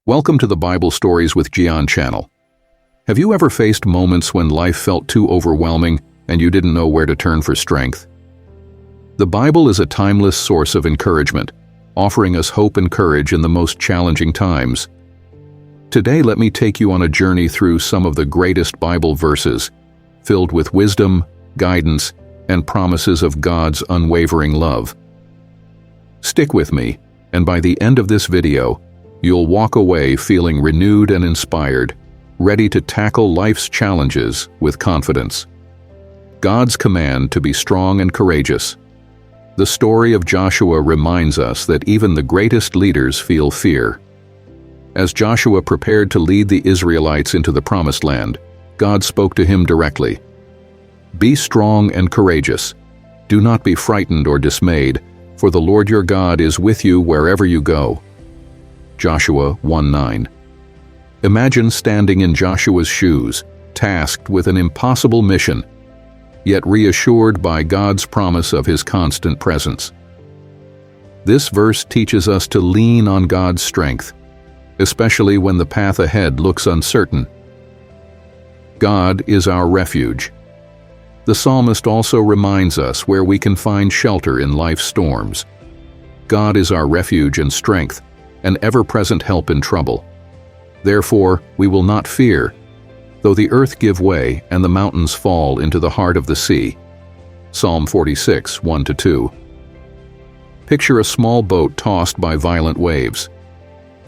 Welcome to the Bible Stories with Gian channel. Have you ever faced moments when life felt too overwhelming and you didn't know where to turn for strength? The Bible is a timeless source of encouragement, offering us hope and courage in the most challenging times. Today, let me take you on a journey through some of the greatest Bible verses, filled with wisdom, guidance, and promises of God's unwavering love. Stick with me, and by the end of this video, you'll walk away feeling renewed and inspired, ready to tackle life's challenges with confidence. God's command to be strong and courageous. The story of Joshua reminds us that even the greatest leaders feel fear. As Joshua prepared to lead the Israelites into the Promised Land, God spoke to him directly. "Be strong and courageous. Do not be frightened or dismayed, for the Lord your God is with you wherever you go." Joshua 1:9. Imagine standing in Joshua's shoes, tasked with an impossible mission, yet reassured by God's promise of his constant presence. This verse teaches us to lean on God's strength, especially when the path ahead looks uncertain. God is our refuge. The psalmist also reminds us where we can find shelter in life's storms. God is our refuge and strength, an ever-present help in trouble. Therefore, we will not fear, though the earth give way and the mountains fall into the heart of the sea. Psalm 46, 1-2. Picture a small boat tossed by violent waves.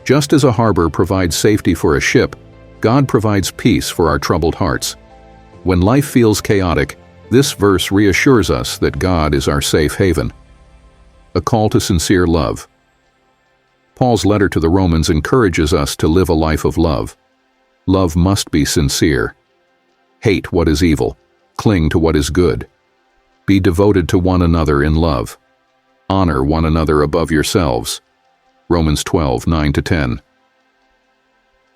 Just as a harbor provides safety for a ship, God provides peace for our troubled hearts. When life feels chaotic, this verse reassures us that God is our safe haven. A call to sincere love. Paul's letter to the Romans encourages us to live a life of love. Love must be sincere. Hate what is evil. Cling to what is good. Be devoted to one another in love. Honor one another above yourselves. Romans 12, 9-10.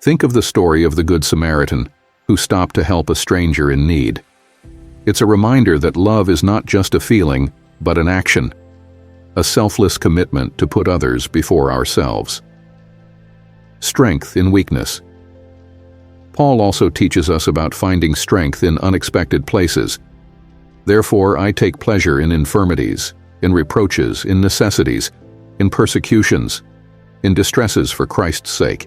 Think of the story of the Good Samaritan, who stopped to help a stranger in need. It's a reminder that love is not just a feeling, but an action. A selfless commitment to put others before ourselves. Strength in weakness. Paul also teaches us about finding strength in unexpected places. Therefore, I take pleasure in infirmities, in reproaches, in necessities, in persecutions, in distresses for Christ's sake.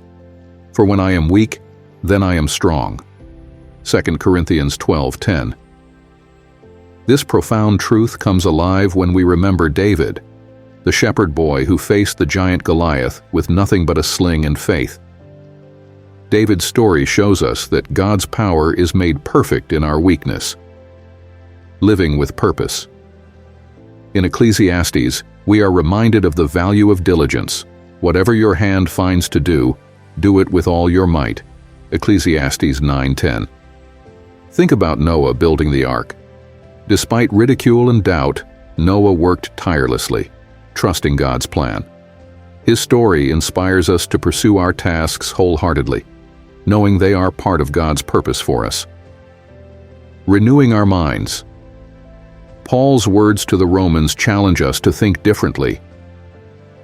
For when I am weak, then I am strong. 2 Corinthians 12:10. This profound truth comes alive when we remember David, the shepherd boy who faced the giant Goliath with nothing but a sling and faith. David's story shows us that God's power is made perfect in our weakness. Living with purpose. In Ecclesiastes, we are reminded of the value of diligence. Whatever your hand finds to do it with all your might. Ecclesiastes 9:10. Think about Noah building the ark. Despite ridicule and doubt, Noah worked tirelessly, trusting God's plan. His story inspires us to pursue our tasks wholeheartedly, knowing they are part of God's purpose for us. Renewing our minds. Paul's words to the Romans challenge us to think differently.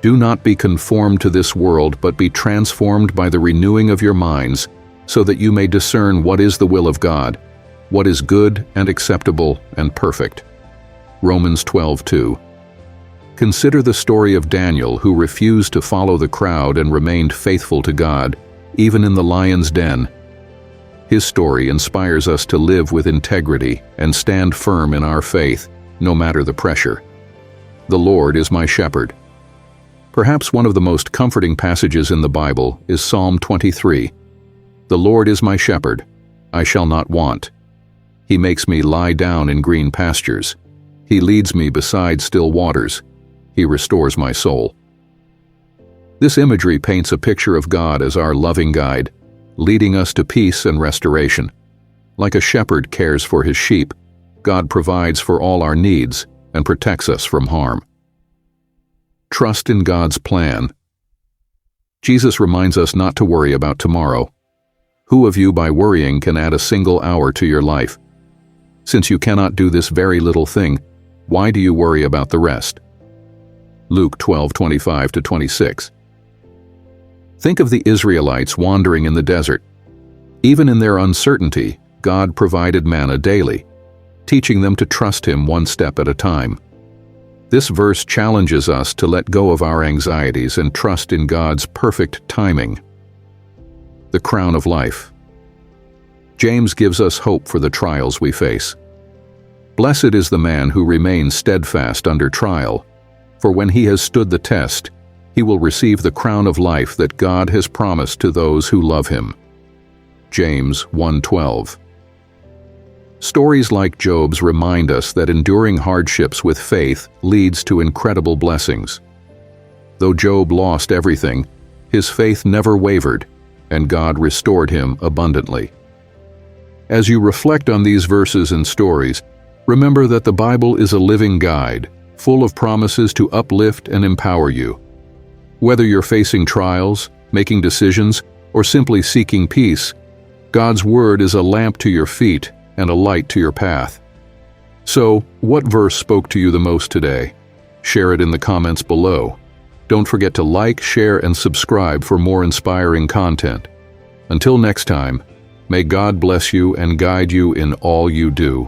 Do not be conformed to this world, but be transformed by the renewing of your minds, so that you may discern what is the will of God, what is good and acceptable and perfect. Romans 12:2. Consider the story of Daniel, who refused to follow the crowd and remained faithful to God, even in the lion's den. His story inspires us to live with integrity and stand firm in our faith, no matter the pressure. The Lord is my shepherd. Perhaps one of the most comforting passages in the Bible is Psalm 23. The Lord is my shepherd, I shall not want. He makes me lie down in green pastures. He leads me beside still waters. He restores my soul. This imagery paints a picture of God as our loving guide, leading us to peace and restoration. Like a shepherd cares for his sheep, God provides for all our needs and protects us from harm. Trust in God's plan. Jesus reminds us not to worry about tomorrow. Who of you by worrying can add a single hour to your life? Since you cannot do this very little thing, why do you worry about the rest? Luke 12:25-26. Think of the Israelites wandering in the desert. Even in their uncertainty, God provided manna daily, teaching them to trust Him one step at a time. This verse challenges us to let go of our anxieties and trust in God's perfect timing. The crown of life. James gives us hope for the trials we face. Blessed is the man who remains steadfast under trial, for when he has stood the test, he will receive the crown of life that God has promised to those who love Him. James 1:12. Stories like Job's remind us that enduring hardships with faith leads to incredible blessings. Though Job lost everything, his faith never wavered, and God restored him abundantly. As you reflect on these verses and stories, remember that the Bible is a living guide, full of promises to uplift and empower you. Whether you're facing trials, making decisions, or simply seeking peace, God's Word is a lamp to your feet and a light to your path. So, what verse spoke to you the most today? Share it in the comments below. Don't forget to like, share, and subscribe for more inspiring content. Until next time, may God bless you and guide you in all you do.